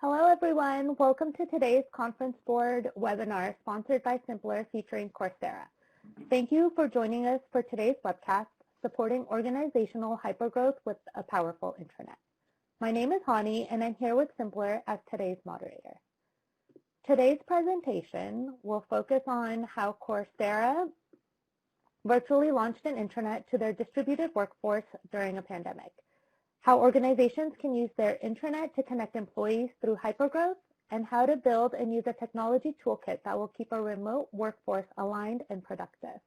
Hello, everyone. Welcome to today's conference board webinar sponsored by Simpler featuring Coursera. Thank you for joining us for today's webcast, Supporting Organizational Hypergrowth with a Powerful Intranet. My name is Hani, and I'm here with Simpler as today's moderator. Today's presentation will focus on how Coursera virtually launched an intranet to their distributed workforce during a pandemic, how organizations can use their intranet to connect employees through hypergrowth, and how to build and use a technology toolkit that will keep a remote workforce aligned and productive.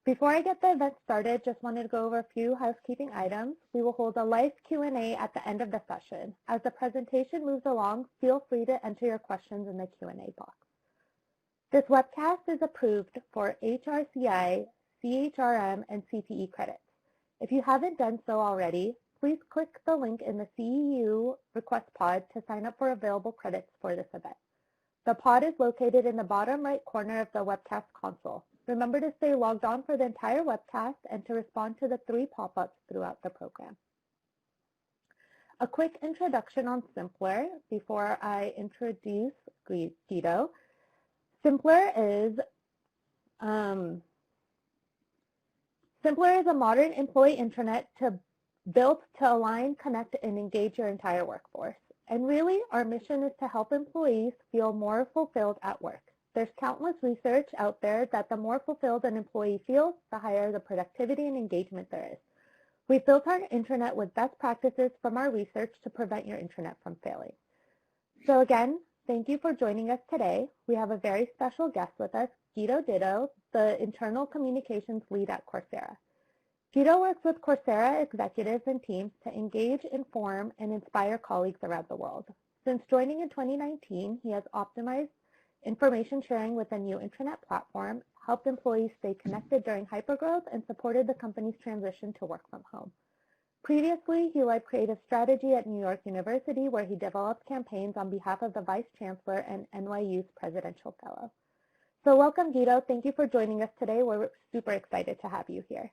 Before I get the event started, just wanted to go over a few housekeeping items. We will hold a live Q&A at the end of the session. As the presentation moves along, feel free to enter your questions in the Q&A box. This webcast is approved for HRCI, CHRM, and CPE credits. If you haven't done so already, please click the link in the CEU request pod to sign up for available credits for this event. The pod is located in the bottom right corner of the webcast console. Remember to stay logged on for the entire webcast and to respond to the 3 pop-ups throughout the program. A quick introduction on Simpler before I introduce Guido. Simpler is a modern employee intranet built to align, connect, and engage your entire workforce. And really, our mission is to help employees feel more fulfilled at work. There's countless research out there that the more fulfilled an employee feels, the higher the productivity and engagement there is. We've built our intranet with best practices from our research to prevent your intranet from failing. So again, thank you for joining us today. We have a very special guest with us, Guido Ditto, the internal communications lead at Coursera. Guido works with Coursera executives and teams to engage, inform, and inspire colleagues around the world. Since joining in 2019, he has optimized information sharing with a new intranet platform, helped employees stay connected during hypergrowth, and supported the company's transition to work from home. Previously, he led creative strategy at New York University, where he developed campaigns on behalf of the Vice Chancellor and NYU's Presidential Fellow. So welcome, Guido. Thank you for joining us today. We're super excited to have you here.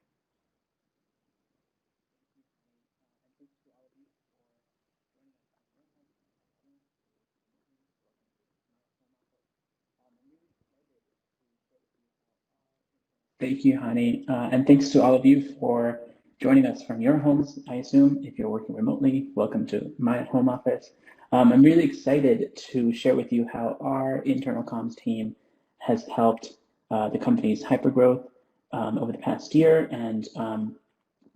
Thank you, Hani, and thanks to all of you for joining us from your homes, I assume. If you're working remotely, welcome to my home office. I'm really excited to share with you how our internal comms team has helped the company's hypergrowth over the past year, and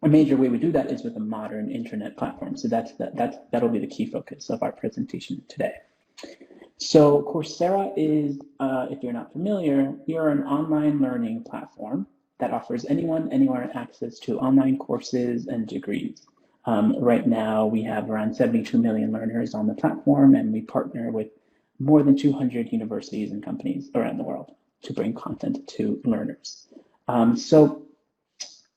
a major way we do that is with a modern intranet platform. So that'll be the key focus of our presentation today. So Coursera is, if you're not familiar, we are an online learning platform that offers anyone, anywhere access to online courses and degrees. Right now, we have around 72 million learners on the platform, and we partner with more than 200 universities and companies around the world to bring content to learners. So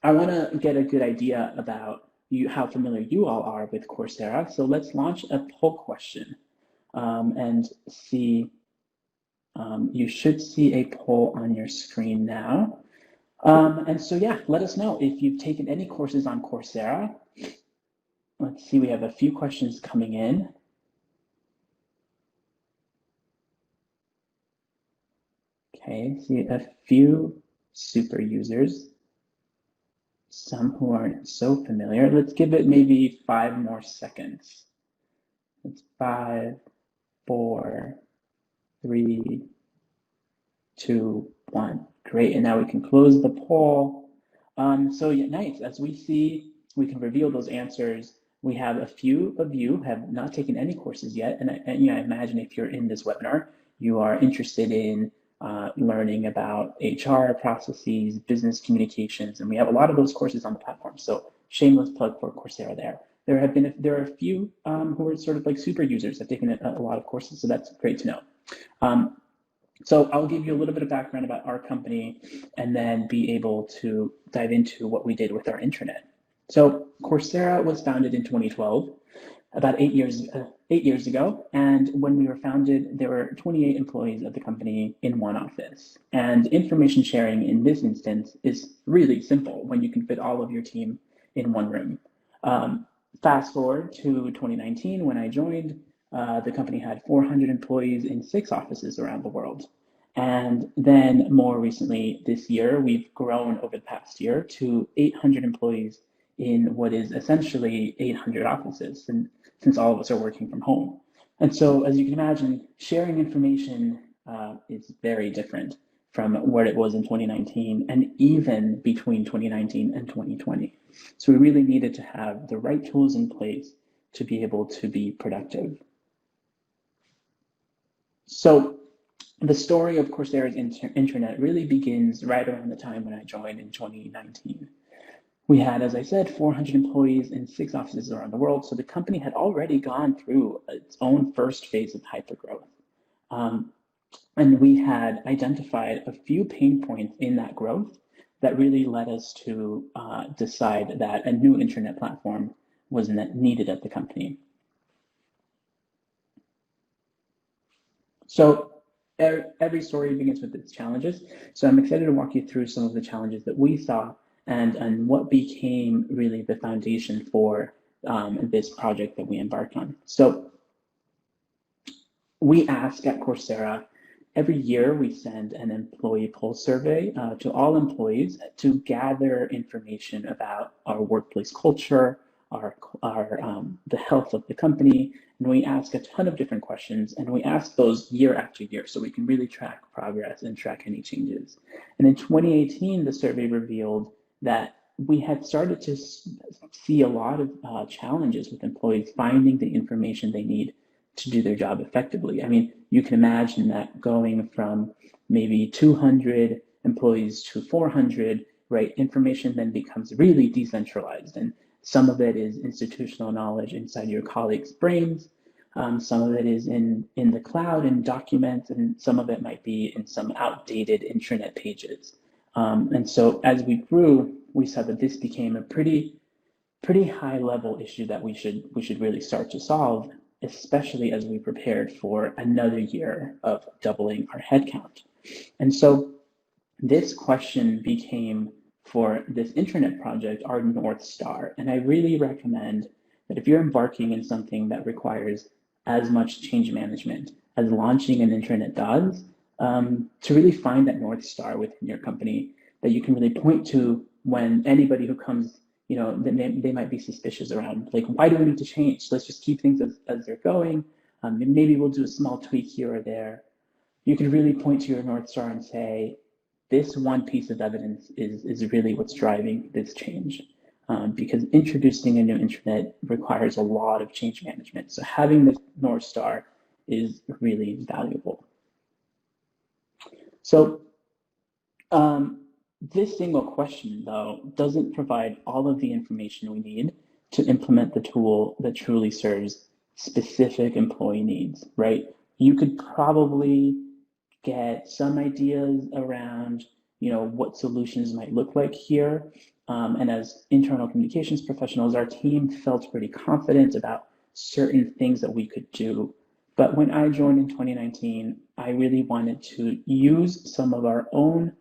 I want to get a good idea about how familiar you all are with Coursera. So let's launch a poll question. And see, you should see a poll on your screen now. And so yeah, let us know if you've taken any courses on Coursera. Let's see, we have a few questions coming in. Okay, see a few super users, some who aren't so familiar. Let's give it maybe 5 more seconds. It's 5, 4, 3, 2, 1. Great, and now we can close the poll. So yeah, nice. As we see, we can reveal those answers. We have a few of you have not taken any courses yet, and I imagine if you're in this webinar, you are interested in learning about HR processes, business communications, and we have a lot of those courses on the platform. So shameless plug for Coursera there. there are a few who are sort of like super users, have taken a lot of courses, so that's great to know. So I'll give you a little bit of background about our company and then be able to dive into what we did with our intranet. So Coursera was founded in 2012, about 8 years ago. And when we were founded, there were 28 employees of the company in one office. And information sharing in this instance is really simple when you can fit all of your team in one room. Fast forward to 2019, when I joined, the company had 400 employees in 6 offices around the world. And then more recently this year, we've grown over the past year to 800 employees in what is essentially 800 offices, and since all of us are working from home. And so, as you can imagine, sharing information is very different from what it was in 2019 and even between 2019 and 2020. So we really needed to have the right tools in place to be able to be productive. So the story of Coursera's intranet really begins right around the time when I joined in 2019. We had, as I said, 400 employees in 6 offices around the world. So the company had already gone through its own first phase of hypergrowth. And we had identified a few pain points in that growth that really led us to decide that a new intranet platform was needed at the company. So every story begins with its challenges. So I'm excited to walk you through some of the challenges that we saw and what became really the foundation for this project that we embarked on. So we ask at Coursera, every year we send an employee pulse survey to all employees to gather information about our workplace culture, the health of the company, and we ask a ton of different questions, and we ask those year after year so we can really track progress and track any changes. And in 2018, the survey revealed that we had started to see a lot of challenges with employees finding the information they need to do their job effectively. I mean, you can imagine that going from maybe 200 employees to 400, right? Information then becomes really decentralized, and some of it is institutional knowledge inside your colleagues' brains. Some of it is in the cloud and documents, and some of it might be in some outdated intranet pages. And so as we grew, we saw that this became a pretty high level issue that we should really start to solve, especially as we prepared for another year of doubling our headcount. And so this question became, for this intranet project, our North Star. And I really recommend that if you're embarking in something that requires as much change management as launching an intranet does, to really find that North Star within your company that you can really point to when anybody who comes, they might be suspicious around, like, why do we need to change? Let's just keep things as they're going. Maybe we'll do a small tweak here or there. You can really point to your North Star and say, this one piece of evidence is really what's driving this change, because introducing a new intranet requires a lot of change management. So having this North Star is really valuable. So this single question, though, doesn't provide all of the information we need to implement the tool that truly serves specific employee needs, right? You could probably get some ideas around, what solutions might look like here. And as internal communications professionals, our team felt pretty confident about certain things that we could do. But when I joined in 2019, I really wanted to use some of our own,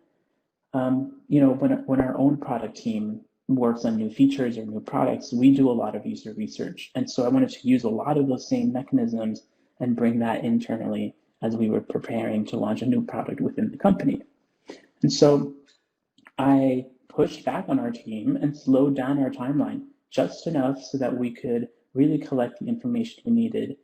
when our own product team works on new features or new products, we do a lot of user research. And so I wanted to use a lot of those same mechanisms and bring that internally as we were preparing to launch a new product within the company. And so I pushed back on our team and slowed down our timeline just enough so that we could really collect the information we needed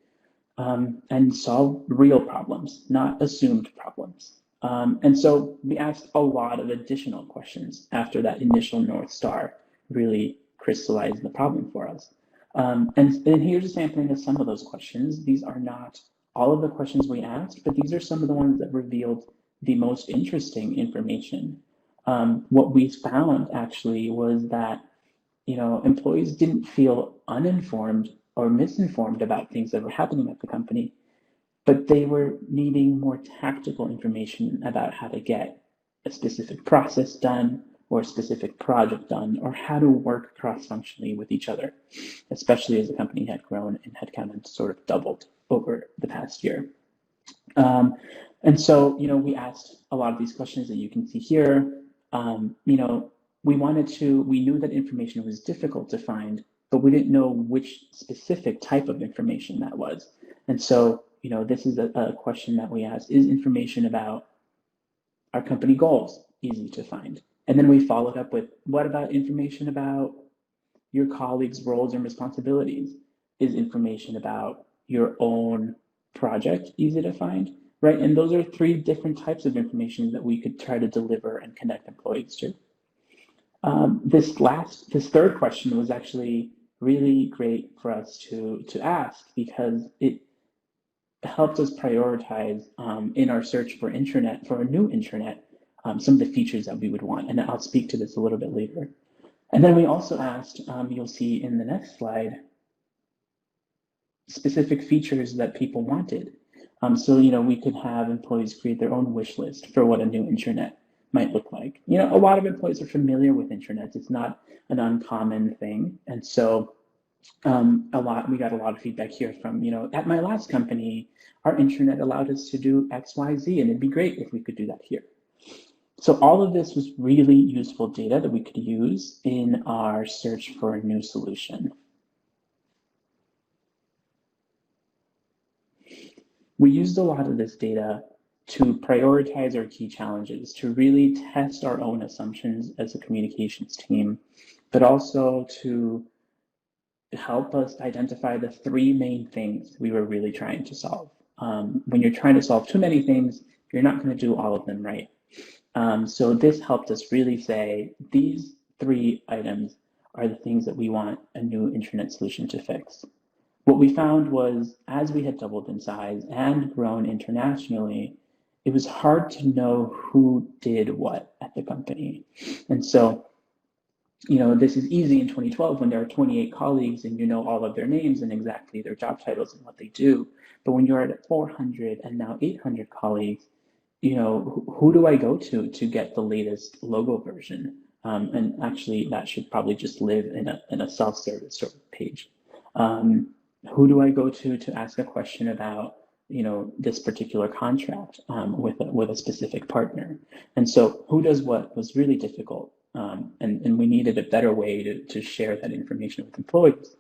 and solve real problems, not assumed problems. And so we asked a lot of additional questions after that initial North Star really crystallized the problem for us. And here's a sampling of some of those questions. These are not all of the questions we asked, but these are some of the ones that revealed the most interesting information. What we found actually was that employees didn't feel uninformed or misinformed about things that were happening at the company, but they were needing more tactical information about how to get a specific process done or a specific project done, or how to work cross-functionally with each other, especially as the company had grown and headcount had sort of doubled over the past year. And so, we asked a lot of these questions that you can see here. We knew that information was difficult to find, but we didn't know which specific type of information that was. And so, this is a question that we asked: is information about our company goals easy to find? And then we followed up with, what about information about your colleagues' roles and responsibilities? Is information about your own project easy to find, right? And those are 3 different types of information that we could try to deliver and connect employees to. This third question was actually really great for us to ask, because it helped us prioritize in our search for a new intranet, some of the features that we would want. And I'll speak to this a little bit later. And then we also asked, you'll see in the next slide, specific features that people wanted. So, we could have employees create their own wish list for what a new intranet might look like. A lot of employees are familiar with intranets. It's not an uncommon thing. And so we got a lot of feedback here from, at my last company, our intranet allowed us to do X, Y, Z, and it'd be great if we could do that here. So all of this was really useful data that we could use in our search for a new solution. We used a lot of this data to prioritize our key challenges, to really test our own assumptions as a communications team, but also to help us identify the 3 main things we were really trying to solve. When you're trying to solve too many things, you're not going to do all of them right. So this helped us really say, these 3 items are the things that we want a new intranet solution to fix. What we found was, as we had doubled in size and grown internationally, it was hard to know who did what at the company. And so, this is easy in 2012 when there are 28 colleagues and you know all of their names and exactly their job titles and what they do. But when you're at 400 and now 800 colleagues, who do I go to get the latest logo version? And actually, that should probably just live in a self-service sort of page. Who do I go to ask a question about, this particular contract with a specific partner? And so who does what was really difficult. And we needed a better way to share that information with employees.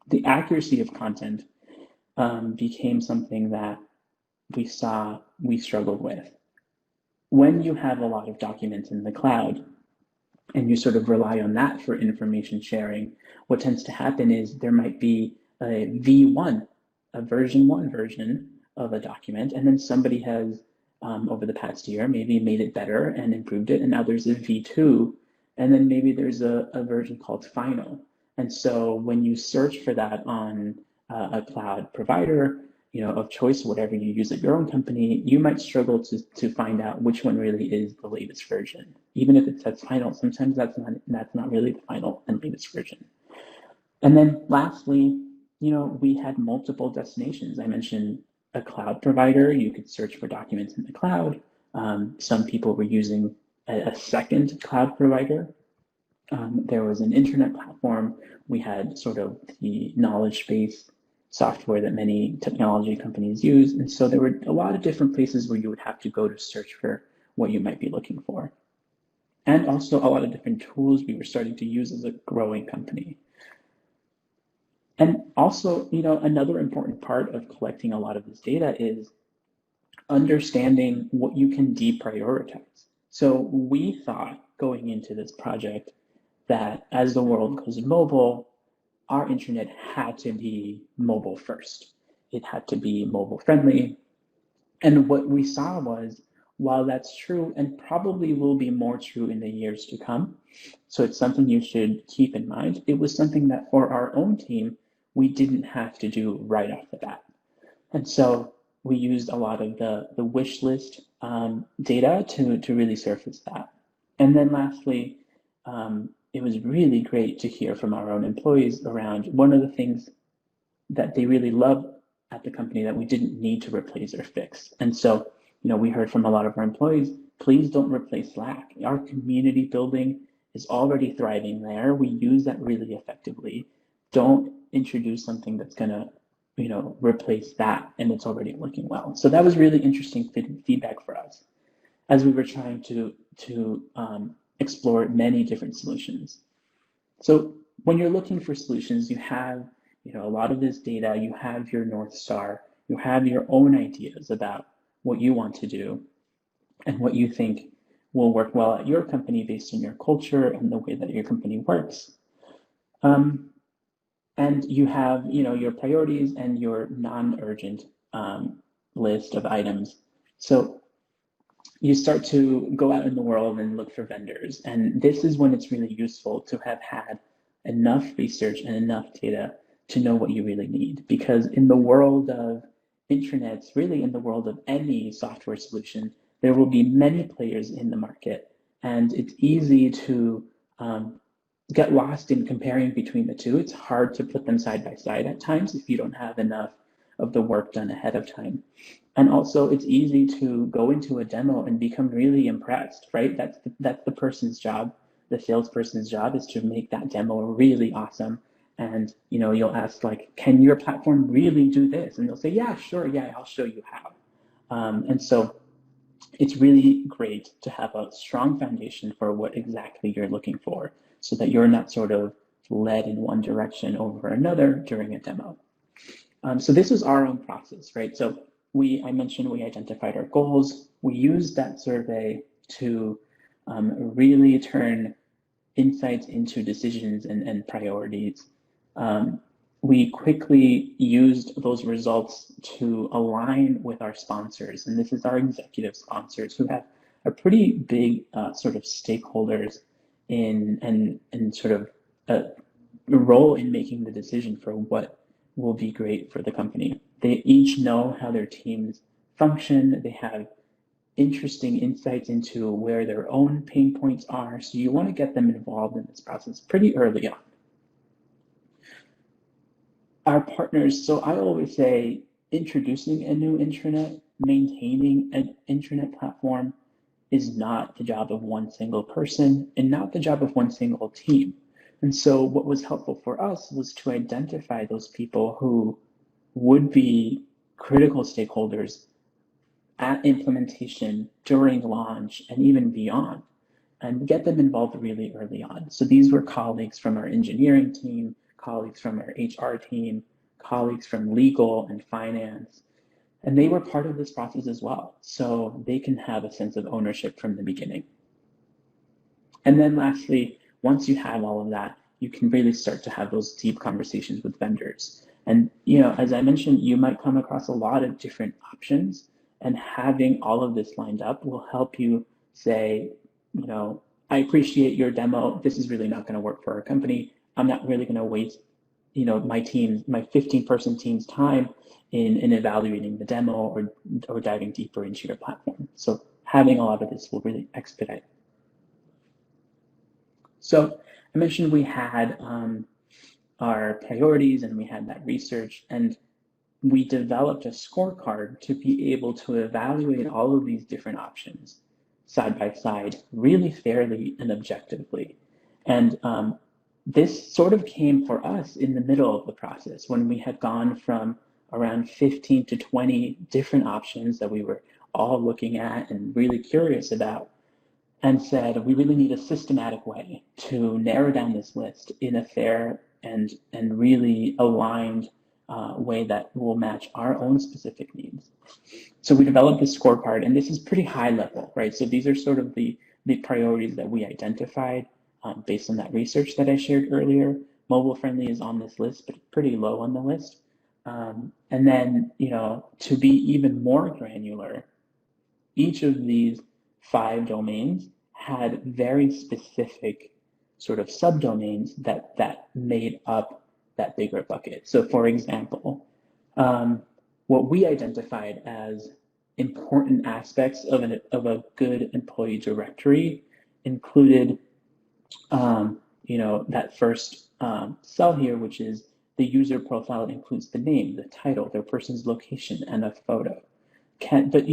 The accuracy of content became something that we struggled with. When you have a lot of documents in the cloud and you sort of rely on that for information sharing, what tends to happen is there might be a V1, a version 1 version of a document, and then somebody has, over the past year, maybe made it better and improved it, and now there's a V2, and then maybe there's a version called final. And so when you search for that on a cloud provider, of choice, whatever you use at your own company, you might struggle to find out which one really is the latest version. Even if it says final, sometimes that's not really the final and latest version. And then lastly, we had multiple destinations. I mentioned a cloud provider. You could search for documents in the cloud. Some people were using a second cloud provider. There was an internet platform. We had sort of the knowledge base software that many technology companies use. And so there were a lot of different places where you would have to go to search for what you might be looking for. And also a lot of different tools we were starting to use as a growing company. And also, another important part of collecting a lot of this data is understanding what you can deprioritize. So we thought going into this project that as the world goes mobile, our intranet had to be mobile first. It had to be mobile friendly. And what we saw was, while that's true and probably will be more true in the years to come, so it's something you should keep in mind, it was something that for our own team, we didn't have to do right off the bat. And so we used a lot of the wish list data to really surface that. And then lastly, it was really great to hear from our own employees around one of the things that they really love at the company that we didn't need to replace or fix. And so, we heard from a lot of our employees, please don't replace Slack. Our community building is already thriving there. We use that really effectively. Don't introduce something that's going to, replace that, and it's already working well. So that was really interesting feedback for us as we were trying to explore many different solutions. So when you're looking for solutions, you have a lot of this data, you have your North Star, you have your own ideas about what you want to do and what you think will work well at your company based on your culture and the way that your company works. And you have, your priorities and your non-urgent list of items. So you start to go out in the world and look for vendors. And this is when it's really useful to have had enough research and enough data to know what you really need. Because in the world of intranets, really in the world of any software solution, there will be many players in the market. And it's easy to get lost in comparing between the two. It's hard to put them side by side at times if you don't have enough of the work done ahead of time. And also it's easy to go into a demo and become really impressed, right? That's the person's job. The salesperson's job is to make that demo really awesome. And you'll ask, like, can your platform really do this? And they'll say, yeah, sure, yeah, I'll show you how. And so it's really great to have a strong foundation for what exactly you're looking for, so that you're not sort of led in one direction over another during a demo. So this was our own process, right? So I mentioned we identified our goals. We used that survey to really turn insights into decisions and priorities. We quickly used those results to align with our sponsors. And this is our executive sponsors, who have a pretty big sort of stakeholders in sort of a role in making the decision for what will be great for the company. They each know how their teams function. They have interesting insights into where their own pain points are. So you want to get them involved in this process pretty early on. Our partners, so I always say introducing a new intranet, maintaining an intranet platform is not the job of one single person and not the job of one single team. And so what was helpful for us was to identify those people who would be critical stakeholders at implementation, during launch, and even beyond, and get them involved really early on. So these were colleagues from our engineering team, colleagues from our HR team, colleagues from legal and finance, and they were part of this process as well. So they can have a sense of ownership from the beginning. And then lastly, once you have all of that, you can really start to have those deep conversations with vendors. And as I mentioned, you might come across a lot of different options, and having all of this lined up will help you say, I appreciate your demo. This is really not going to work for our company. I'm not really going to waste, my 15-person team's time in evaluating the demo or diving deeper into your platform. So having a lot of this will really expedite. So I mentioned we had our priorities and we had that research, and we developed a scorecard to be able to evaluate all of these different options side by side, really fairly and objectively. And this sort of came for us in the middle of the process, when we had gone from around 15 to 20 different options that we were all looking at and really curious about, and said, we really need a systematic way to narrow down this list in a fair and really aligned way that will match our own specific needs. So we developed this scorecard, and this is pretty high level, right? So these are sort of the priorities that we identified based on that research that I shared earlier. Mobile friendly is on this list, but pretty low on the list. And then, to be even more granular, each of these 5 domains had very specific sort of subdomains that made up that bigger bucket. So for example, what we identified as important aspects of a good employee directory included, that first cell here, which is the user profile includes the name, the title, their person's location, and a photo. But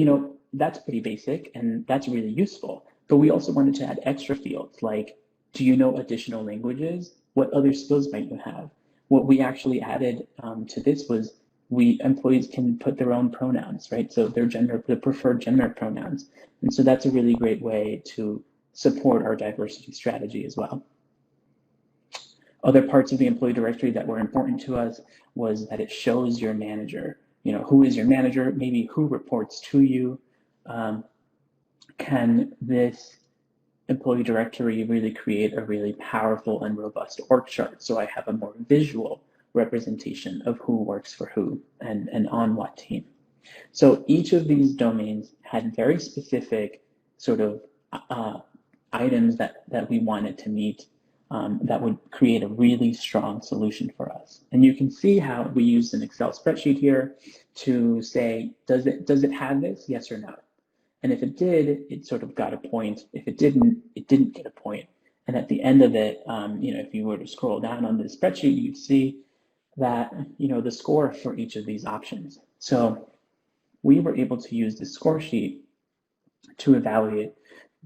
that's pretty basic and that's really useful. But we also wanted to add extra fields like, do you know additional languages? What other skills might you have? What we actually added to this was employees can put their own pronouns, right? So their preferred gender pronouns. And so that's a really great way to support our diversity strategy as well. Other parts of the employee directory that were important to us was that it shows your manager. Who is your manager? Maybe who reports to you? Can this employee directory really create a really powerful and robust org chart? So I have a more visual representation of who works for who and on what team. So each of these domains had very specific sort of items that we wanted to meet that would create a really strong solution for us. And you can see how we used an Excel spreadsheet here to say, does it have this? Yes or no? And if it did, it sort of got a point. If it didn't get a point. And at the end of it, if you were to scroll down on this spreadsheet, you'd see that, the score for each of these options. So we were able to use the score sheet to evaluate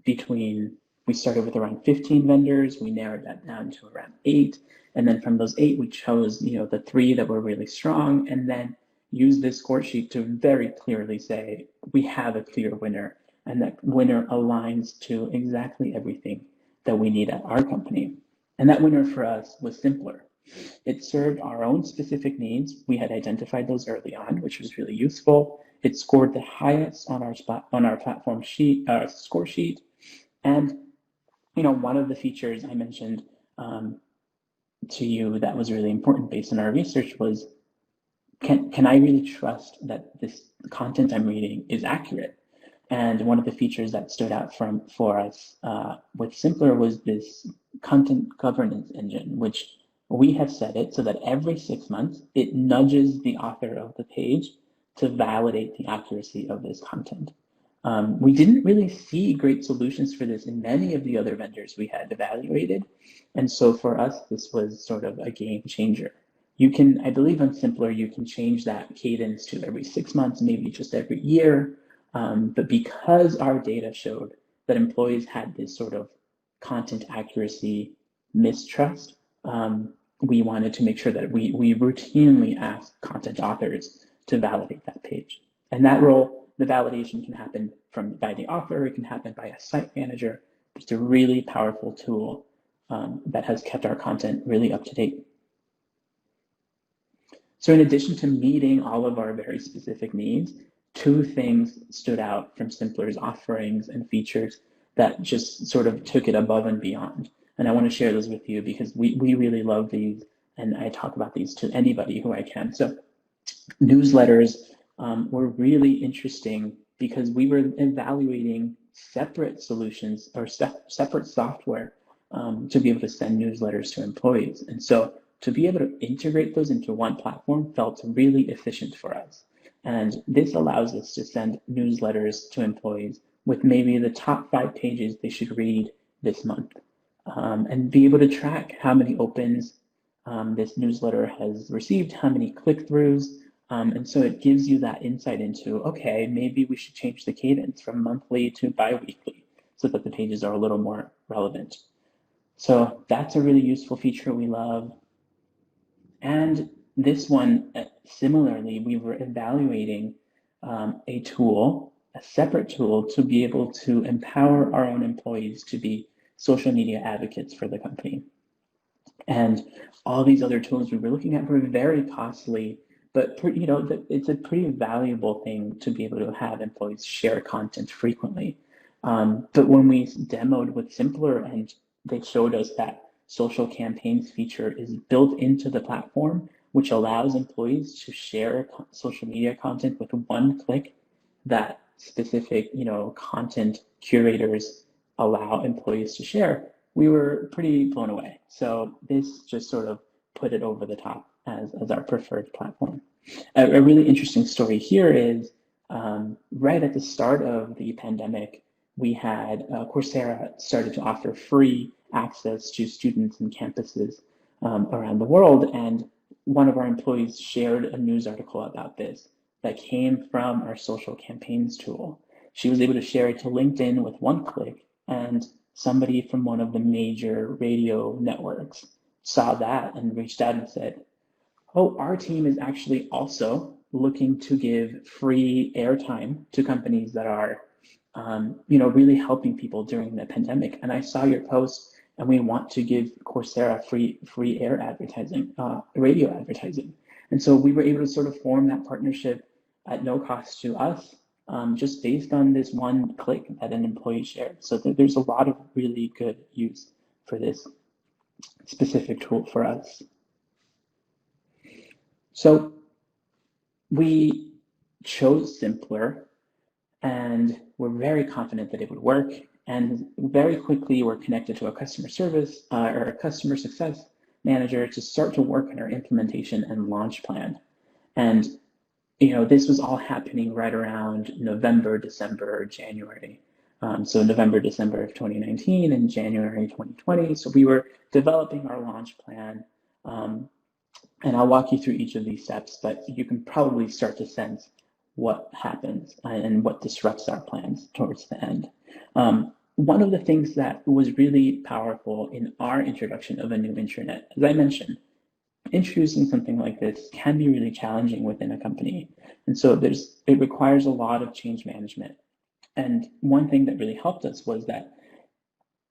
we started with around 15 vendors, we narrowed that down to around 8, and then from those 8, we chose, the 3 that were really strong, and then use this score sheet to very clearly say, we have a clear winner, and that winner aligns to exactly everything that we need at our company. And that winner for us was Simpler. It served our own specific needs. We had identified those early on, which was really useful. It scored the highest on our platform score sheet, and one of the features I mentioned to you that was really important based on our research was, can I really trust that this content I'm reading is accurate? And one of the features that stood out for us with Simpler was this content governance engine, which we have set it so that every 6 months, it nudges the author of the page to validate the accuracy of this content. We didn't really see great solutions for this in many of the other vendors we had evaluated. And so for us, this was sort of a game changer. I believe on Simpler, you can change that cadence to every 6 months, maybe just every year. But because our data showed that employees had this sort of content accuracy mistrust, we wanted to make sure that we routinely ask content authors to validate that page. And that role, the validation can happen by the author, it can happen by a site manager. It's a really powerful tool that has kept our content really up to date. So in addition to meeting all of our very specific needs, 2 things stood out from Simpler's offerings and features that just sort of took it above and beyond. And I want to share those with you because we really love these, and I talk about these to anybody who I can. So newsletters were really interesting because we were evaluating separate solutions or separate software to be able to send newsletters to employees. And so to be able to integrate those into one platform felt really efficient for us. And this allows us to send newsletters to employees with maybe the top 5 pages they should read this month, and be able to track how many opens this newsletter has received, how many click-throughs. And so it gives you that insight into, okay, maybe we should change the cadence from monthly to bi-weekly so that the pages are a little more relevant. So that's a really useful feature we love. And this one, similarly, we were evaluating a separate tool to be able to empower our own employees to be social media advocates for the company. And all these other tools we were looking at were very costly, but it's a pretty valuable thing to be able to have employees share content frequently. But when we demoed with Simpler and they showed us that social campaigns feature is built into the platform, which allows employees to share social media content with one click that specific, content curators allow employees to share, we were pretty blown away. So this just sort of put it over the top as our preferred platform. A really interesting story here is right at the start of the pandemic, we had Coursera started to offer free access to students and campuses around the world. And one of our employees shared a news article about this that came from our social campaigns tool. She was able to share it to LinkedIn with one click, and somebody from one of the major radio networks saw that and reached out and said, oh, our team is actually also looking to give free airtime to companies that are really helping people during the pandemic. And I saw your post, and we want to give Coursera free air advertising, radio advertising. And so we were able to sort of form that partnership at no cost to us, just based on this one click that an employee shared. So there's a lot of really good use for this specific tool for us. So we chose Simpler, and we're very confident that it would work. And very quickly, we're connected to a customer service or a customer success manager to start to work on our implementation and launch plan. And this was all happening right around November, December, January. So November, December of 2019 and January 2020. So we were developing our launch plan. And I'll walk you through each of these steps, but you can probably start to sense what happens and what disrupts our plans towards the end. One of the things that was really powerful in our introduction of a new intranet, as I mentioned, introducing something like this can be really challenging within a company. And so it requires a lot of change management. And one thing that really helped us was that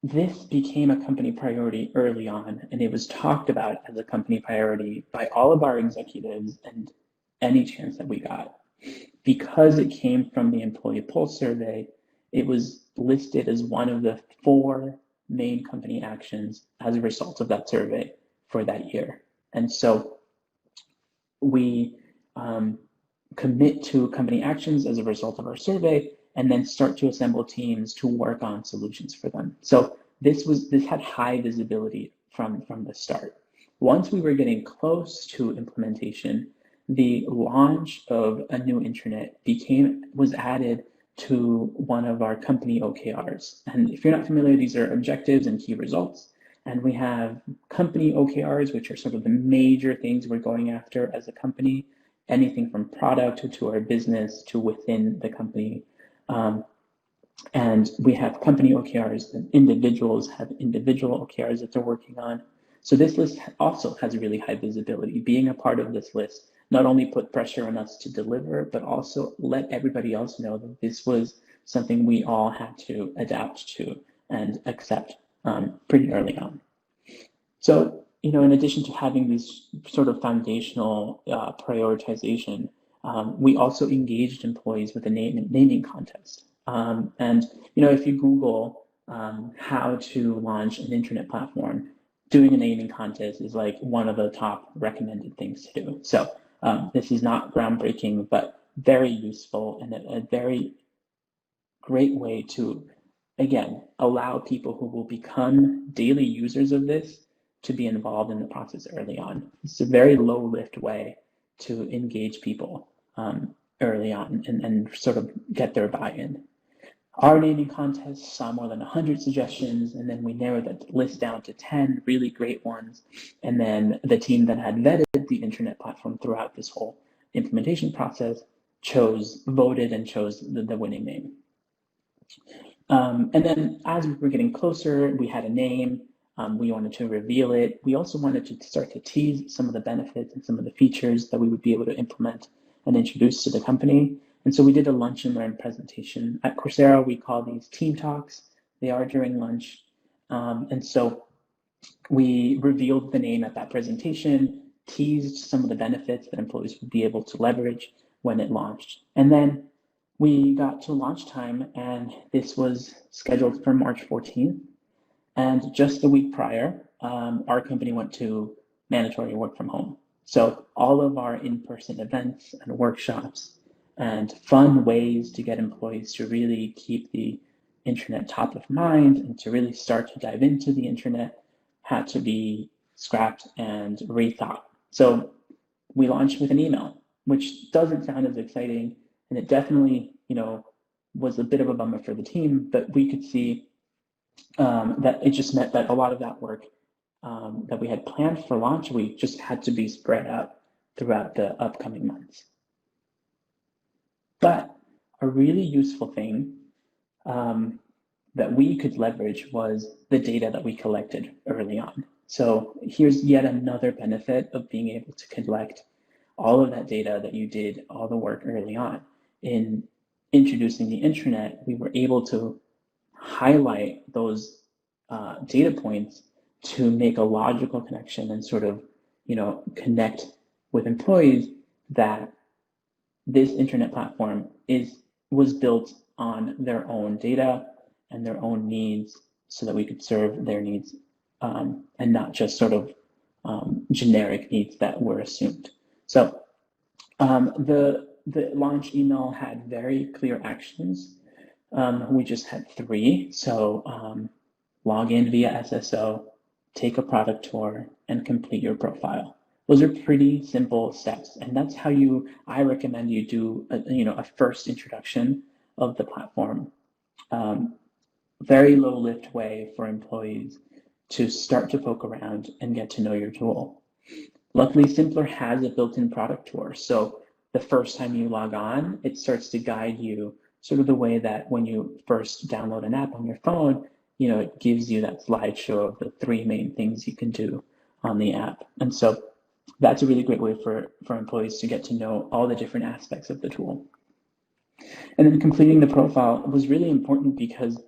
this became a company priority early on, and it was talked about as a company priority by all of our executives and any chance that we got. Because it came from the employee pulse survey, it was listed as one of the 4 main company actions as a result of that survey for that year. And so we commit to company actions as a result of our survey, and then start to assemble teams to work on solutions for them. So this had high visibility from the start. Once we were getting close to implementation, the launch of a new intranet was added to one of our company OKRs. And if you're not familiar, these are objectives and key results. And we have company OKRs, which are sort of the major things we're going after as a company, anything from product to our business to within the company. And we have company OKRs, and individuals have individual OKRs that they're working on. So this list also has really high visibility. Being a part of this list not only put pressure on us to deliver, but also let everybody else know that this was something we all had to adapt to and accept pretty early on. So, in addition to having this sort of foundational prioritization, we also engaged employees with a naming contest. And if you Google how to launch an internet platform, doing a naming contest is like one of the top recommended things to do. So this is not groundbreaking, but very useful and a very great way to, again, allow people who will become daily users of this to be involved in the process early on. It's a very low lift way to engage people early on and sort of get their buy-in. Our naming contest saw more than 100 suggestions, and then we narrowed that list down to 10 really great ones. And then the team that had vetted the internet platform throughout this whole implementation process voted and chose the winning name. And then as we were getting closer, we had a name. We wanted to reveal it. We also wanted to start to tease some of the benefits and some of the features that we would be able to implement and introduce to the company. And so we did a lunch and learn presentation. At Coursera, we call these team talks. They are during lunch. And so we revealed the name at that presentation, teased some of the benefits that employees would be able to leverage when it launched. And then we got to launch time, and this was scheduled for March 14th. And just the week prior, our company went to mandatory work from home. So all of our in-person events and workshops and fun ways to get employees to really keep the internet top of mind and to really start to dive into the internet had to be scrapped and rethought. So we launched with an email, which doesn't sound as exciting, and it definitely, was a bit of a bummer for the team, but we could see that it just meant that a lot of that work that we had planned for launch week just had to be spread out throughout the upcoming months. But a really useful thing that we could leverage was the data that we collected early on. So here's yet another benefit of being able to collect all of that data that you did, all the work early on. In introducing the intranet, we were able to highlight those data points to make a logical connection and sort of, connect with employees that this internet platform was built on their own data and their own needs so that we could serve their needs and not just sort of generic needs that were assumed. So the launch email had very clear actions. We just had 3. So log in via SSO, take a product tour, and complete your profile. Those are pretty simple steps, and that's how I recommend you do a first introduction of the platform. Very low lift way for employees to start to poke around and get to know your tool. Luckily, Simpler has a built-in product tour, so the first time you log on, it starts to guide you sort of the way that when you first download an app on your phone, it gives you that slideshow of the 3 main things you can do on the app. And so that's a really great way for employees to get to know all the different aspects of the tool. And then completing the profile was really important because,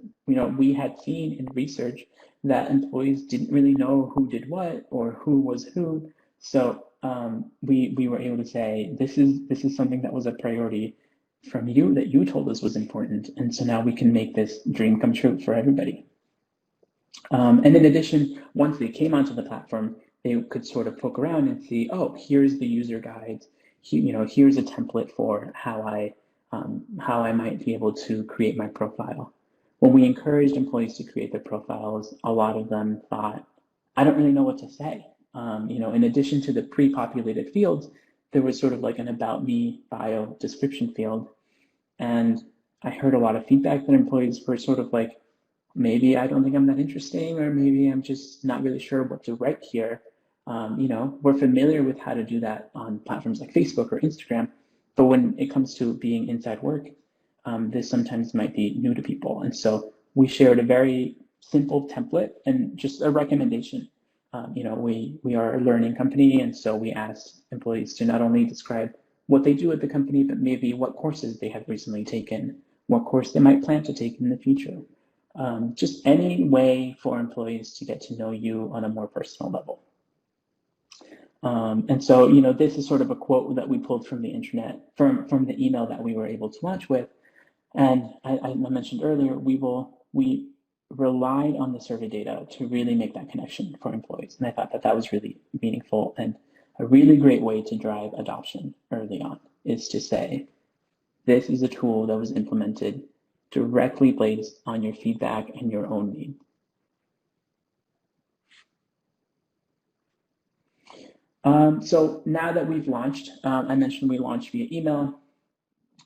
we had seen in research that employees didn't really know who did what or who was who. So we were able to say, this is something that was a priority from you that you told us was important. And so now we can make this dream come true for everybody. And in addition, once they came onto the platform, they could sort of poke around and see, oh, here's the user guides. Here's a template for how I might be able to create my profile. When we encouraged employees to create their profiles, a lot of them thought, I don't really know what to say. In addition to the pre-populated fields, there was sort of like an about me bio description field. And I heard a lot of feedback that employees were sort of like, maybe I don't think I'm that interesting, or maybe I'm just not really sure what to write here. We're familiar with how to do that on platforms like Facebook or Instagram, but when it comes to being inside work, this sometimes might be new to people. And so we shared a very simple template and just a recommendation. We are a learning company, and so we asked employees to not only describe what they do at the company, but maybe what courses they have recently taken, what course they might plan to take in the future. Just any way for employees to get to know you on a more personal level. And so, this is sort of a quote that we pulled from the intranet, from the email that we were able to launch with. And I mentioned earlier, we relied on the survey data to really make that connection for employees. And I thought that was really meaningful, and a really great way to drive adoption early on is to say, this is a tool that was implemented directly based on your feedback and your own need. So now that we've launched, I mentioned we launched via email.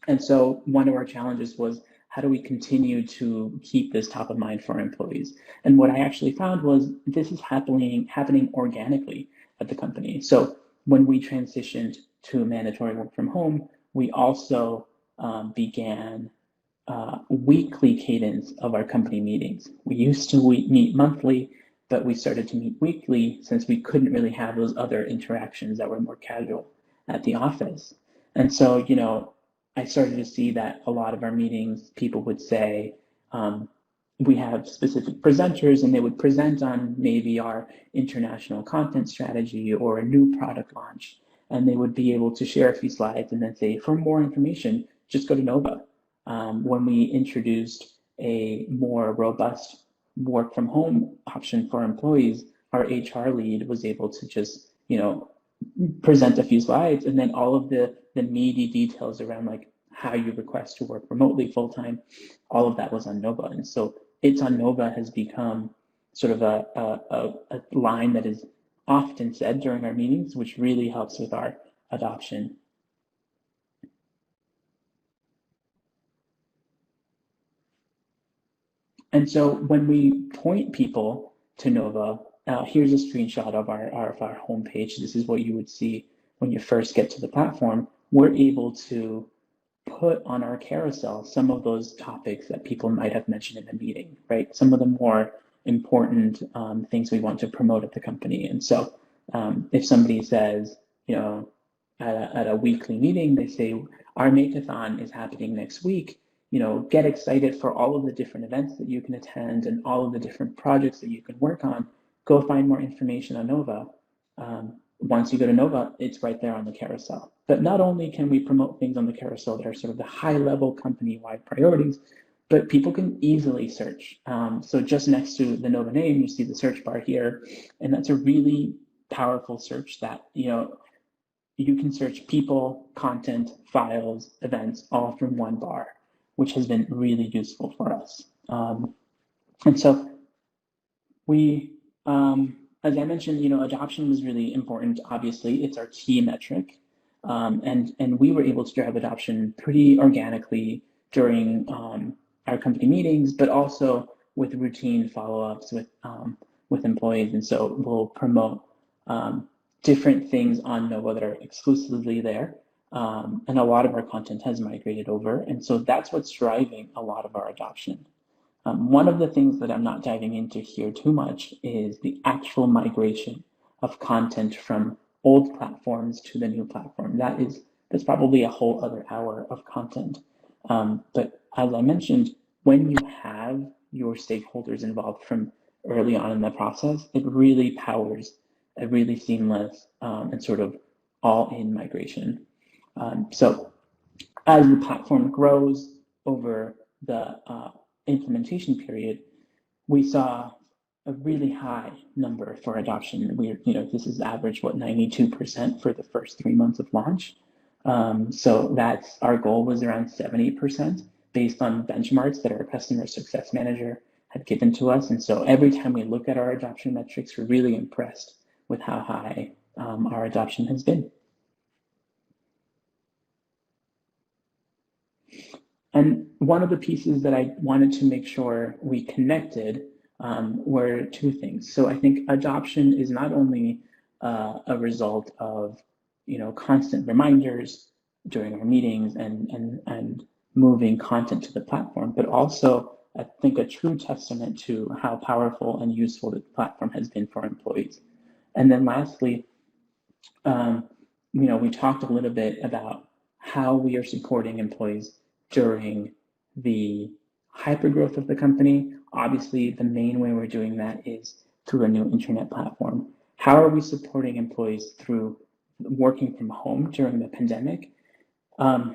And so one of our challenges was, how do we continue to keep this top of mind for our employees? And what I actually found was this is happening organically at the company. So when we transitioned to mandatory work from home, we also began weekly cadence of our company meetings. We used to meet monthly, but we started to meet weekly since we couldn't really have those other interactions that were more casual at the office. And so, I started to see that a lot of our meetings, people would say, we have specific presenters, and they would present on maybe our international content strategy or a new product launch. And they would be able to share a few slides and then say, for more information, just go to Nova. When we introduced a more robust work from home option for employees, our HR lead was able to just, present a few slides, and then all of the meaty details around like how you request to work remotely full-time, all of that was on Nova. And so It's on Nova has become sort of a line that is often said during our meetings, which really helps with our adoption. And so when we point people to Nova, here's a screenshot of our homepage. This is what you would see when you first get to the platform. We're able to put on our carousel some of those topics that people might have mentioned in the meeting, right? Some of the more important things we want to promote at the company. And so if somebody says, at a weekly meeting, they say, our Makeathon is happening next week, get excited for all of the different events that you can attend and all of the different projects that you can work on. Go find more information on Nova. Once you go to Nova, it's right there on the carousel. But not only can we promote things on the carousel that are sort of the high-level company-wide priorities, but people can easily search. So just next to the Nova name, you see the search bar here, and that's a really powerful search that, you can search people, content, files, events, all from one bar, which has been really useful for us. And so we, as I mentioned, adoption was really important. Obviously, it's our key metric. And we were able to drive adoption pretty organically during our company meetings, but also with routine follow-ups with employees. And so we'll promote different things on Nova that are exclusively there. And a lot of our content has migrated over. And so that's what's driving a lot of our adoption. One of the things that I'm not diving into here too much is the actual migration of content from old platforms to the new platform. That's probably a whole other hour of content. But as I mentioned, when you have your stakeholders involved from early on in the process, it really powers a really seamless and sort of all-in migration. So as the platform grows over the implementation period, we saw a really high number for adoption. This is average, 92% for the first 3 months of launch. So that's our goal was around 70% based on benchmarks that our customer success manager had given to us. And so every time we look at our adoption metrics, we're really impressed with how high our adoption has been. And one of the pieces that I wanted to make sure we connected were two things. So I think adoption is not only a result of constant reminders during our meetings and moving content to the platform, but also I think a true testament to how powerful and useful the platform has been for employees. And then lastly, we talked a little bit about how we are supporting employees during the hypergrowth of the company. Obviously, the main way we're doing that is through a new intranet platform. How are we supporting employees through working from home during the pandemic?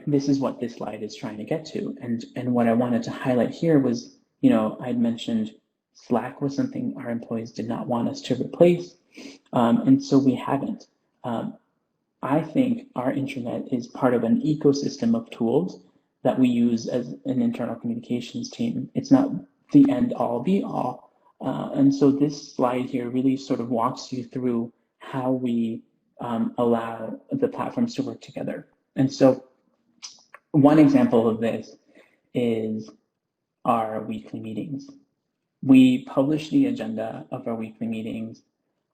This is what this slide is trying to get to. And what I wanted to highlight here was, I'd mentioned Slack was something our employees did not want us to replace. And so we haven't. I think our intranet is part of an ecosystem of tools that we use as an internal communications team. It's not the end all be all. And so this slide here really sort of walks you through how we allow the platforms to work together. And so one example of this is our weekly meetings. We publish the agenda of our weekly meetings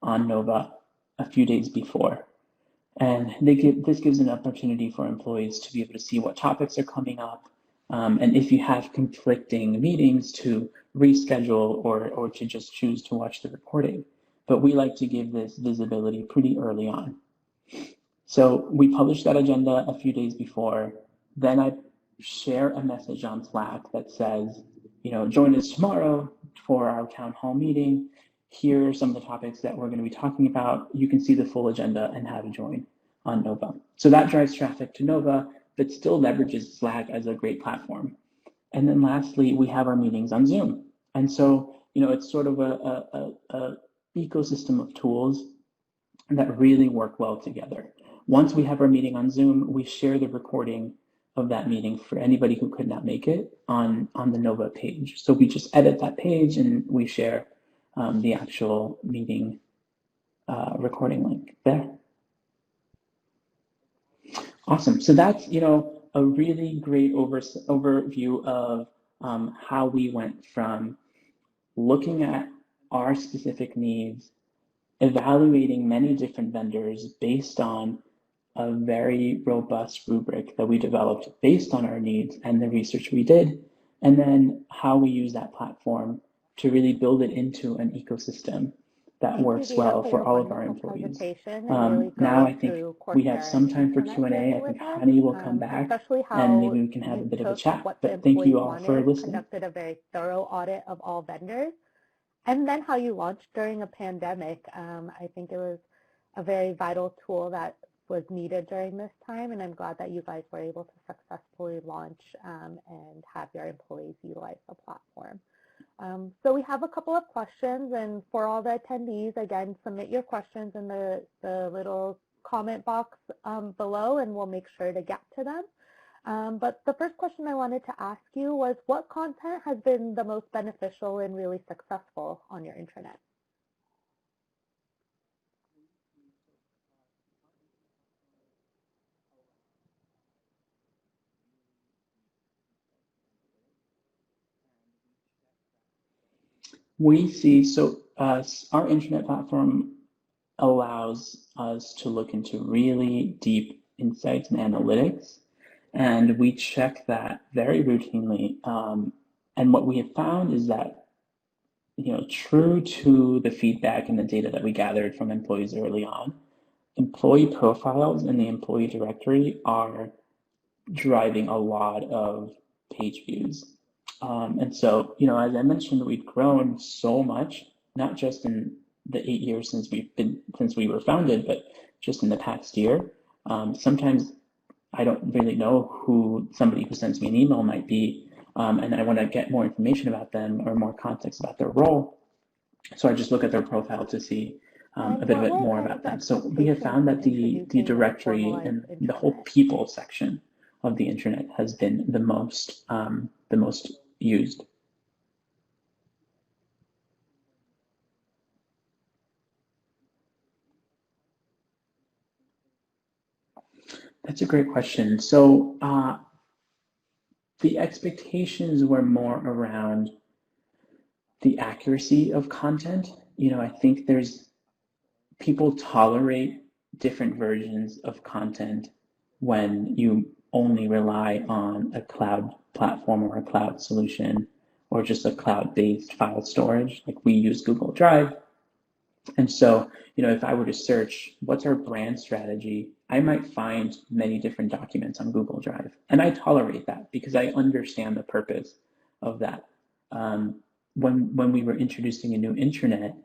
on Nova a few days before. And this gives an opportunity for employees to be able to see what topics are coming up, and if you have conflicting meetings, to reschedule or to just choose to watch the recording. But we like to give this visibility pretty early on. So we publish that agenda a few days before. Then I share a message on Slack that says, join us tomorrow for our town hall meeting. Here are some of the topics that we're going to be talking about. You can see the full agenda and how to join on Nova. So that drives traffic to Nova, but still leverages Slack as a great platform. And then lastly, we have our meetings on Zoom. And so, it's sort of a ecosystem of tools that really work well together. Once we have our meeting on Zoom, we share the recording of that meeting for anybody who could not make it on the Nova page. So we just edit that page and we share the actual meeting recording link there. Awesome. So that's a really great overview of how we went from looking at our specific needs, evaluating many different vendors based on a very robust rubric that we developed based on our needs and the research we did, and then how we use that platform to really build it into an ecosystem that works well for all of our employees. Now I think we have some time for Q&A. I think Hani will come back and maybe we can have a bit of a chat. But thank you all for listening. Conducted a very thorough audit of all vendors, and then how you launched during a pandemic. I think it was a very vital tool that was needed during this time, and I'm glad that you guys were able to successfully launch and have your employees utilize the platform. So we have a couple of questions, and for all the attendees, again, submit your questions in the little comment box below, and we'll make sure to get to them. But the first question I wanted to ask you was, what content has been the most beneficial and really successful on your intranet? We see, so our intranet platform allows us to look into really deep insights and analytics, and we check that very routinely. And what we have found is that, true to the feedback and the data that we gathered from employees early on, employee profiles in the employee directory are driving a lot of page views. And so, as I mentioned, we've grown so much, not just in the 8 years since we were founded, but just in the past year. Sometimes I don't really know who somebody who sends me an email might be, and I want to get more information about them or more context about their role. So I just look at their profile to see a bit more about them. So we have found that the directory and the whole people section of the intranet has been the most used. That's a great question. So the expectations were more around the accuracy of content. I think people tolerate different versions of content when you only rely on a cloud platform or a cloud solution or just a cloud-based file storage. Like we use Google Drive. And so, if I were to search what's our brand strategy, I might find many different documents on Google Drive. And I tolerate that because I understand the purpose of that. When we were introducing a new intranet,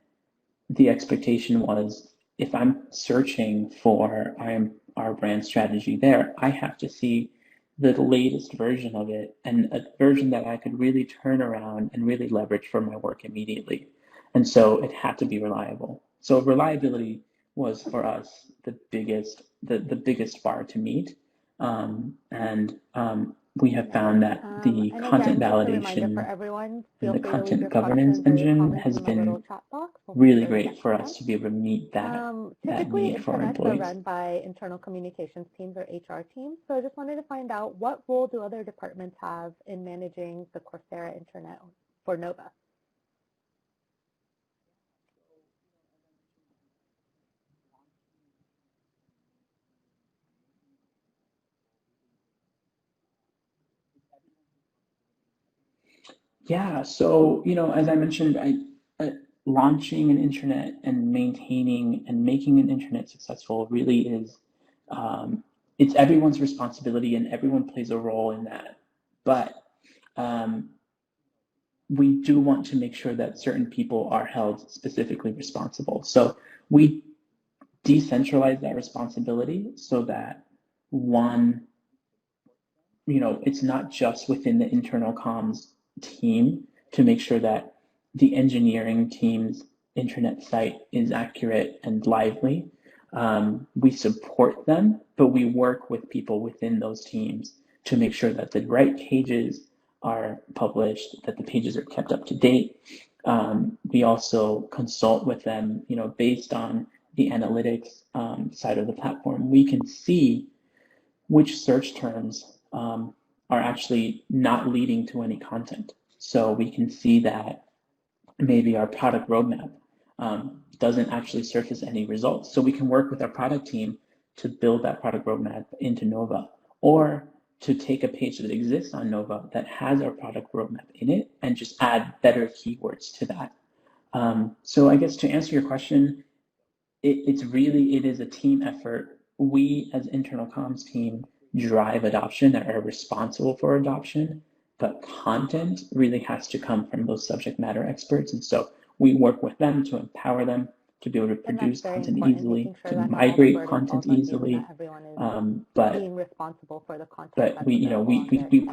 the expectation was if I'm searching for our brand strategy there, I have to see the latest version of it and a version that I could really turn around and really leverage for my work immediately. And so it had to be reliable. So reliability was for us the biggest bar to meet. We have found that the content validation and the content governance engine has been really great for us to be able to meet that need for our employees. Run by internal communications teams or HR teams. So I just wanted to find out, what role do other departments have in managing the Coursera intranet for Nova? Yeah, so, as I mentioned, launching an intranet and maintaining and making an intranet successful really is, it's everyone's responsibility and everyone plays a role in that. But we do want to make sure that certain people are held specifically responsible. So we decentralize that responsibility so that it's not just within the internal comms team to make sure that the engineering team's intranet site is accurate and lively. We support them, but we work with people within those teams to make sure that the right pages are published, that the pages are kept up to date. We also consult with them, based on the analytics side of the platform. We can see which search terms are actually not leading to any content. So we can see that maybe our product roadmap doesn't actually surface any results. So we can work with our product team to build that product roadmap into Nova, or to take a page that exists on Nova that has our product roadmap in it and just add better keywords to that. So I guess to answer your question, it is a team effort. We as internal comms team drive adoption and are responsible for adoption, but content really has to come from those subject matter experts. And so we work with them to empower them to be able to produce content easily, to migrate content easily. But being responsible for the content. But we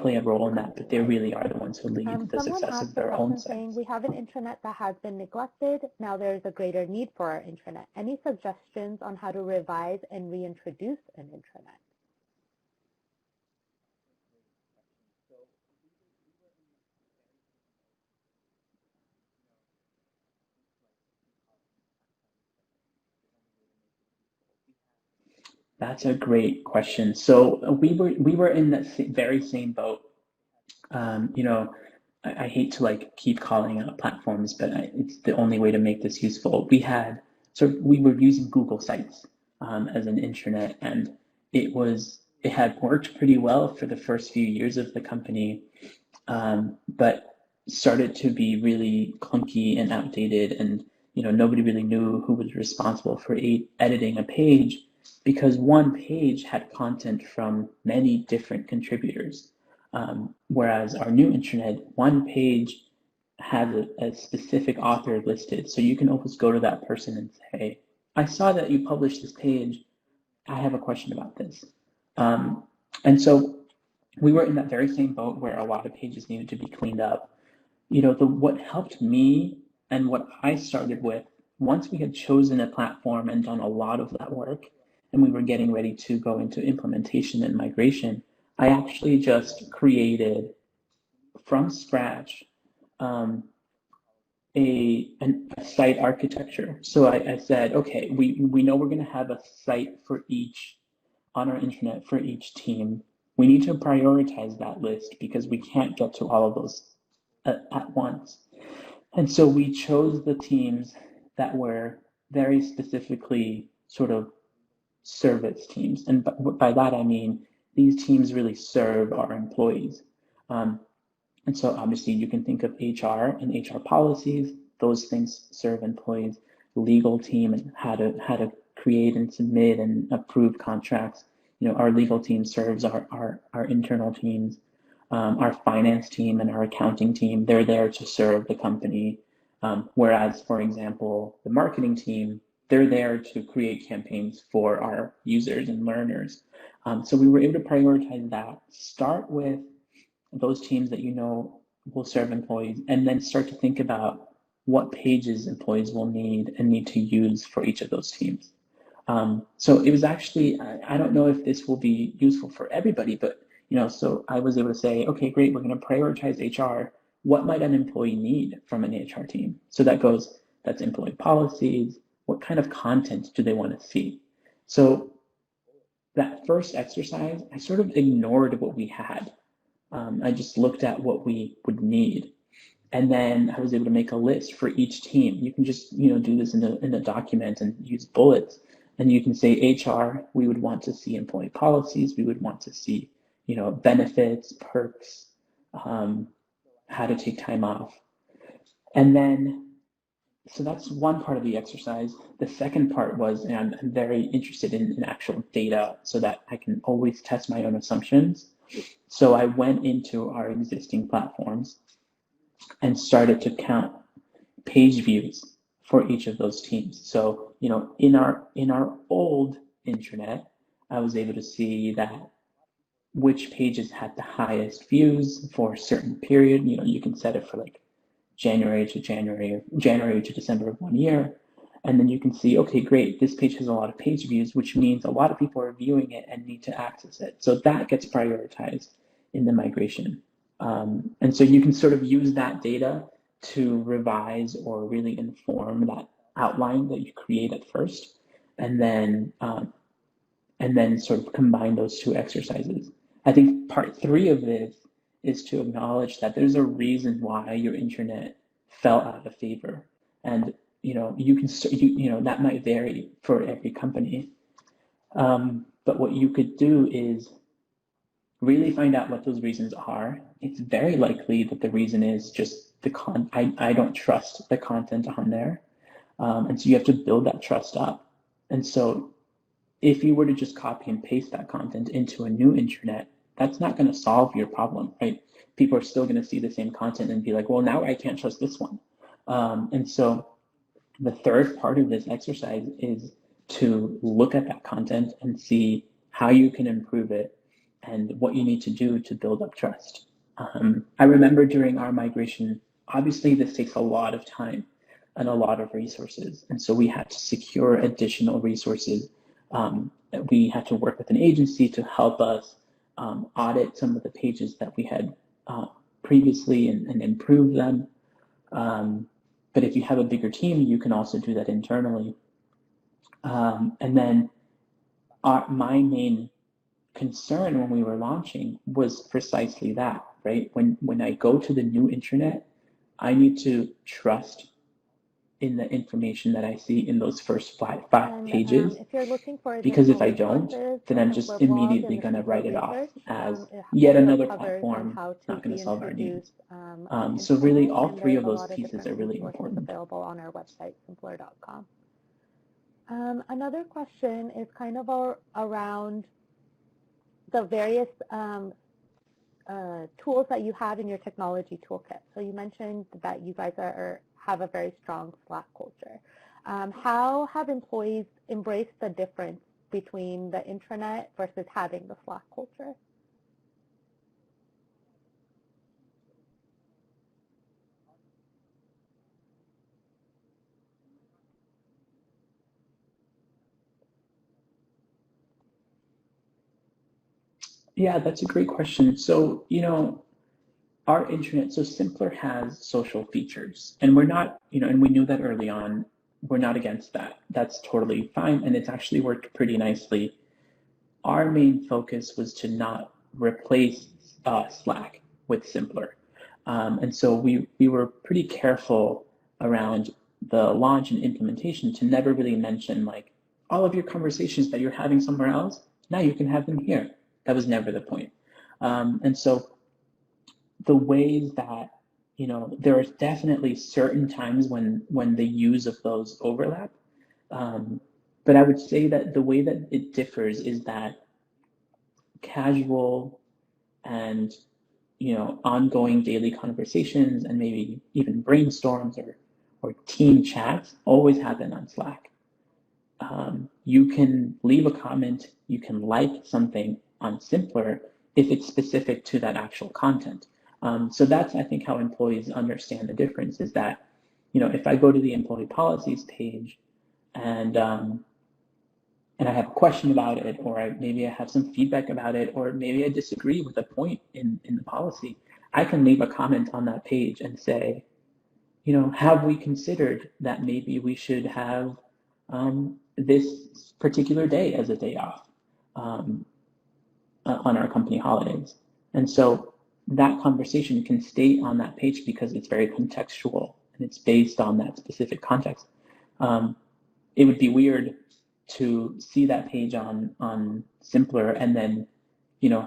play a role in that, but they really are the ones who lead the success of their own sites. We have an intranet that has been neglected. Now there's a greater need for our intranet. Any suggestions on how to revise and reintroduce an intranet? That's a great question. So we were in that very same boat. I hate to like keep calling out platforms, but it's the only way to make this useful. We were using Google Sites as an intranet, and it had worked pretty well for the first few years of the company, but started to be really clunky and outdated, and nobody really knew who was responsible for editing a page, because one page had content from many different contributors. Whereas our new intranet, one page has a specific author listed. So you can always go to that person and say, I saw that you published this page. I have a question about this. And so we were in that very same boat where a lot of pages needed to be cleaned up. What helped me and what I started with, once we had chosen a platform and done a lot of that work, and we were getting ready to go into implementation and migration, I actually just created from scratch a site architecture. So I said, okay, we know we're going to have a site on our intranet for each team. We need to prioritize that list because we can't get to all of those at once. And so we chose the teams that were very specifically sort of service teams. And by that, I mean, these teams really serve our employees. And so obviously you can think of HR and HR policies. Those things serve employees. Legal team and how to create and submit and approve contracts. Our legal team serves our internal teams. Our finance team and our accounting team, they're there to serve the company. Whereas, for example, the marketing team, they're there to create campaigns for our users and learners. So we were able to prioritize that, start with those teams that will serve employees, and then start to think about what pages employees will need to use for each of those teams. So it was actually, I don't know if this will be useful for everybody, but so I was able to say, okay, great, we're going to prioritize HR. What might an employee need from an HR team? So that's employee policies. What kind of content do they want to see? So that first exercise, I sort of ignored what we had. I just looked at what we would need. And then I was able to make a list for each team. You can just do this in a document and use bullets. And you can say HR, we would want to see employee policies. We would want to see benefits, perks, how to take time off. And then, so that's one part of the exercise. The second part was, and I'm very interested in actual data so that I can always test my own assumptions. So I went into our existing platforms and started to count page views for each of those teams. So, in our old intranet, I was able to see that which pages had the highest views for a certain period. You can set it for like January to December of 1 year. And then you can see, okay, great, this page has a lot of page views, which means a lot of people are viewing it and need to access it. So that gets prioritized in the migration. And so you can sort of use that data to revise or really inform that outline that you create at first, and then sort of combine those two exercises. I think part 3 of this is to acknowledge that there's a reason why your intranet fell out of favor. And that might vary for every company. But what you could do is really find out what those reasons are. It's very likely that the reason is just I don't trust the content on there. And so you have to build that trust up. And so if you were to just copy and paste that content into a new intranet, that's not going to solve your problem, right? People are still going to see the same content and be like, well, now I can't trust this one. And so the third part of this exercise is to look at that content and see how you can improve it and what you need to do to build up trust. I remember during our migration, obviously this takes a lot of time and a lot of resources. And so we had to secure additional resources. We had to work with an agency to help us audit some of the pages that we had previously and improve them. But if you have a bigger team, you can also do that internally. And then my main concern when we were launching was precisely that, right? When I go to the new intranet, I need to trust in the information that I see in those first five pages. If you're looking for because if I don't, then I'm just immediately going to write it off as yet another platform not going to solve our needs. So really, all three of those pieces are really important. Available on our website, simpler.com. Another question is kind of around the various tools that you have in your technology toolkit. So you mentioned that you guys have a very strong Slack culture. How have employees embraced the difference between the intranet versus having the Slack culture? Yeah, that's a great question. So, our intranet, so Simpler has social features, and we're not, and we knew that early on. We're not against that. That's totally fine, and it's actually worked pretty nicely. Our main focus was to not replace Slack with Simpler. And so we were pretty careful around the launch and implementation to never really mention like all of your conversations that you're having somewhere else, now you can have them here. That was never the point. And so the ways that, there are definitely certain times when the use of those overlap. But I would say that the way that it differs is that casual and, ongoing daily conversations and maybe even brainstorms or team chats always happen on Slack. You can leave a comment, you can like something on Simpler if it's specific to that actual content. So that's, I think, how employees understand the difference is that, if I go to the employee policies page and I have a question about it, or maybe I have some feedback about it, or maybe I disagree with a point in the policy, I can leave a comment on that page and say, have we considered that maybe we should have this particular day as a day off on our company holidays? And so that conversation can stay on that page because it's very contextual and it's based on that specific context. It would be weird to see that page on Simpler and then,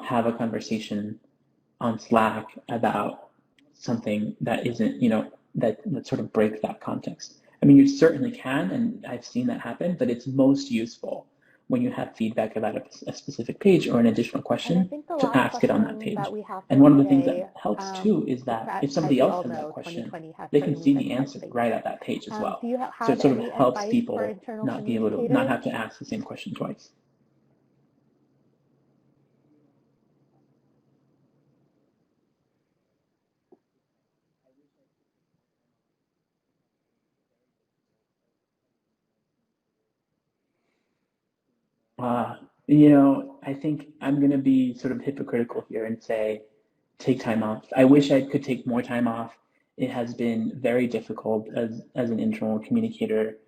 have a conversation on Slack about something that isn't, that sort of breaks that context. I mean, you certainly can, and I've seen that happen, but it's most useful when you have feedback about a specific page or an additional question to ask it on that page. And one of the things that helps too is that if somebody else has that question, they can see the answer right at that page as well. So it sort of helps people not have to ask the same question twice. I think I'm going to be sort of hypocritical here and say, take time off. I wish I could take more time off. It has been very difficult as an internal communicator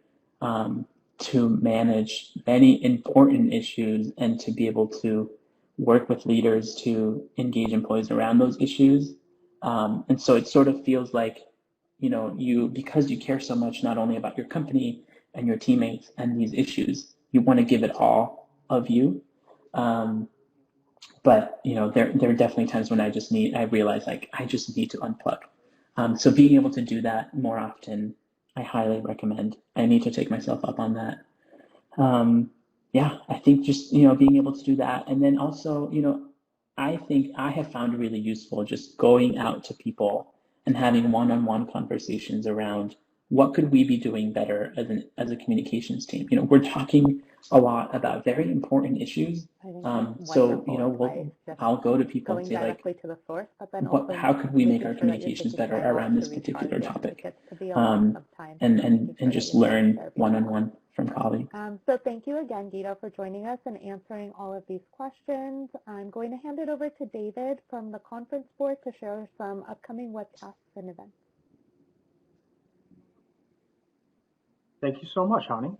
to manage many important issues and to be able to work with leaders to engage employees around those issues. And so it sort of feels like, because you care so much not only about your company and your teammates and these issues, you want to give it all of you. But there are definitely times when I realize like I just need to unplug. So being able to do that more often, I highly recommend. I need to take myself up on that. Yeah, I think just being able to do that, and then also I think I have found really useful just going out to people and having one-on-one conversations around what could we be doing better as a communications team. We're talking a lot about very important issues. So I'll go to people and say like, to the source, but then also how could we make our making sure that you're communications taking better time off around to this particular recharge. It topic? gets to be a lot of time, so making And sure that just you're learn there one-on-one from colleagues. So thank you again, Guido, for joining us and answering all of these questions. I'm going to hand it over to David from the conference board to share some upcoming webcasts and events. Thank you so much, Hani.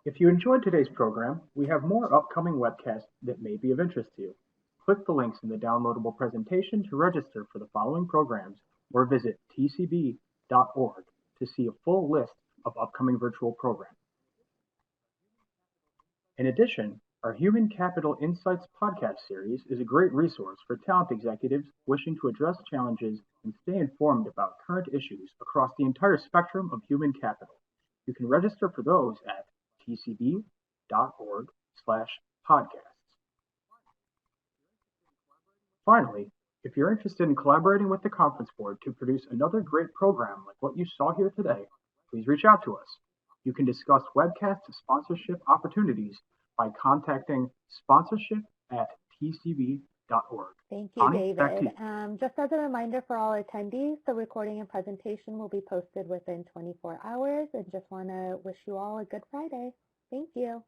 If you enjoyed today's program, we have more upcoming webcasts that may be of interest to you. Click the links in the downloadable presentation to register for the following programs or visit tcb.org to see a full list of upcoming virtual programs. In addition, our Human Capital Insights podcast series is a great resource for talent executives wishing to address challenges and stay informed about current issues across the entire spectrum of human capital. You can register for those at tcb.org/podcasts. Finally, if you're interested in collaborating with the conference board to produce another great program like what you saw here today, please reach out to us. You can discuss webcast sponsorship opportunities by contacting sponsorship@tcb.org. Thank you, Hani, back to David. you. Just as a reminder for all attendees, the recording and presentation will be posted within 24 hours, and just want to wish you all a good Friday. Thank you.